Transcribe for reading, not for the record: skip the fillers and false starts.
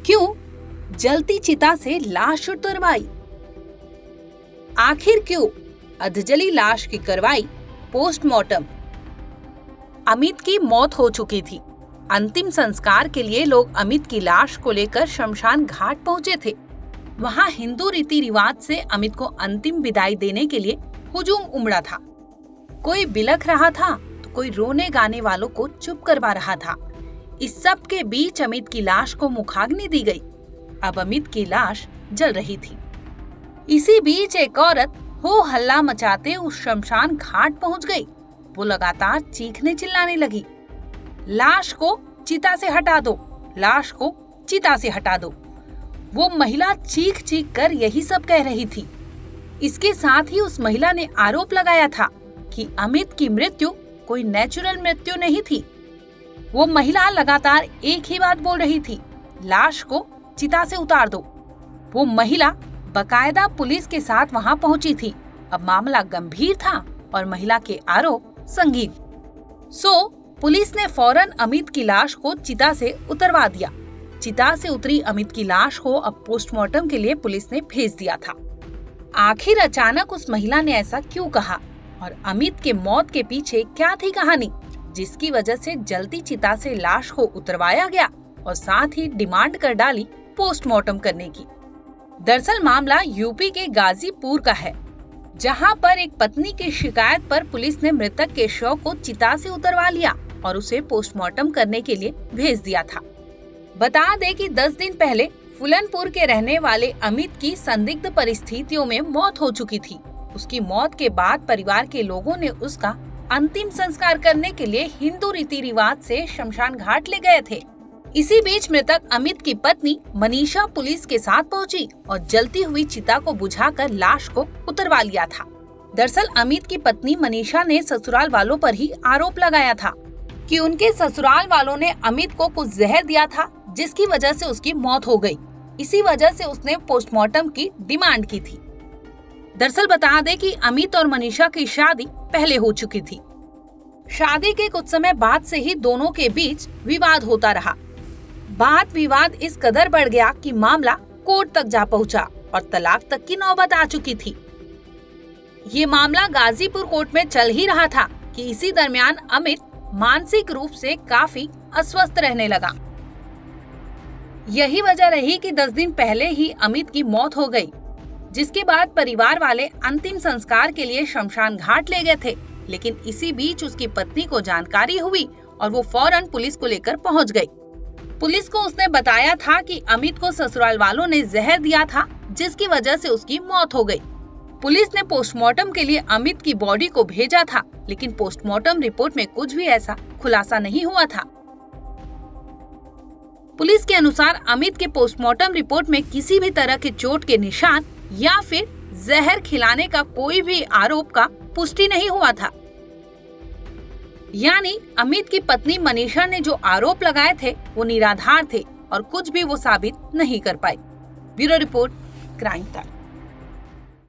क्यों जलती चिता से लाश उतरवाई? आखिर क्यों अधजली लाश की करवाई पोस्टमार्टम? अमित की मौत हो चुकी थी। अंतिम संस्कार के लिए लोग अमित की लाश को लेकर शमशान घाट पहुंचे थे। वहां हिंदू रीति रिवाज से अमित को अंतिम विदाई देने के लिए हुजूम उमड़ा था। कोई बिलख रहा था तो कोई रोने गाने वालों को चुप करवा रहा था। इस सब के बीच अमित की लाश को मुखाग्नि दी गई। अब अमित की लाश जल रही थी। इसी बीच एक औरत हो हल्ला मचाते उस शमशान घाट पहुंच गई। वो लगातार चीखने चिल्लाने लगी, लाश को चिता से हटा दो, लाश को चिता से हटा दो। वो महिला चीख चीख कर यही सब कह रही थी। इसके साथ ही उस महिला ने आरोप लगाया था कि अमित की मृत्यु कोई नेचुरल मृत्यु नहीं थी। वो महिला लगातार एक ही बात बोल रही थी, लाश को चिता से उतार दो। वो महिला बकायदा पुलिस के साथ वहां पहुंची थी। अब मामला गंभीर था और महिला के आरोप संगीन। पुलिस ने फौरन अमित की लाश को चिता से उतरवा दिया। चिता से उतरी अमित की लाश को अब पोस्टमार्टम के लिए पुलिस ने भेज दिया था। आखिर अचानक उस महिला ने ऐसा क्यों कहा और अमित के मौत के पीछे क्या थी कहानी, जिसकी वजह से जलती चिता से लाश को उतरवाया गया और साथ ही डिमांड कर डाली पोस्टमार्टम करने की। दरअसल मामला यूपी के गाजीपुर का है, जहां पर एक पत्नी की शिकायत पर पुलिस ने मृतक के शव को चिता से उतरवा लिया और उसे पोस्टमार्टम करने के लिए भेज दिया था। बता दें कि 10 दिन पहले फुलनपुर के रहने वाले अमित की संदिग्ध परिस्थितियों में मौत हो चुकी थी। उसकी मौत के बाद परिवार के लोगों ने उसका अंतिम संस्कार करने के लिए हिंदू रीति रिवाज से शमशान घाट ले गए थे। इसी बीच मृतक अमित की पत्नी मनीषा पुलिस के साथ पहुंची और जलती हुई चिता को बुझाकर लाश को उतरवा लिया था। दरअसल अमित की पत्नी मनीषा ने ससुराल वालों पर ही आरोप लगाया था कि उनके ससुराल वालों ने अमित को कुछ जहर दिया था, जिसकी वजह से उसकी मौत हो गई। इसी वजह से उसने पोस्टमार्टम की डिमांड की थी। दरअसल बता दें कि अमित और मनीषा की शादी पहले हो चुकी थी। शादी के कुछ समय बाद से ही दोनों के बीच विवाद होता रहा। बात विवाद इस कदर बढ़ गया कि मामला कोर्ट तक जा पहुंचा और तलाक तक की नौबत आ चुकी थी। ये मामला गाजीपुर कोर्ट में चल ही रहा था कि इसी दरमियान अमित मानसिक रूप से काफी अस्वस्थ रहने लगा। यही वजह रही कि 10 दिन पहले ही अमित की मौत हो गई, जिसके बाद परिवार वाले अंतिम संस्कार के लिए शमशान घाट ले गए थे। लेकिन इसी बीच उसकी पत्नी को जानकारी हुई और वो फौरन पुलिस को लेकर पहुंच गई। पुलिस को उसने बताया था कि अमित को ससुराल वालों ने जहर दिया था, जिसकी वजह से उसकी मौत हो गई। पुलिस ने पोस्टमार्टम के लिए अमित की बॉडी को भेजा था, लेकिन पोस्टमार्टम रिपोर्ट में कुछ भी ऐसा खुलासा नहीं हुआ था। पुलिस के अनुसार अमित के पोस्टमार्टम रिपोर्ट में किसी भी तरह के चोट के निशान या फिर जहर खिलाने का कोई भी आरोप का पुष्टि नहीं हुआ था। यानी अमित की पत्नी मनीषा ने जो आरोप लगाए थे वो निराधार थे और कुछ भी वो साबित नहीं कर पाई। Bureau report, crime time.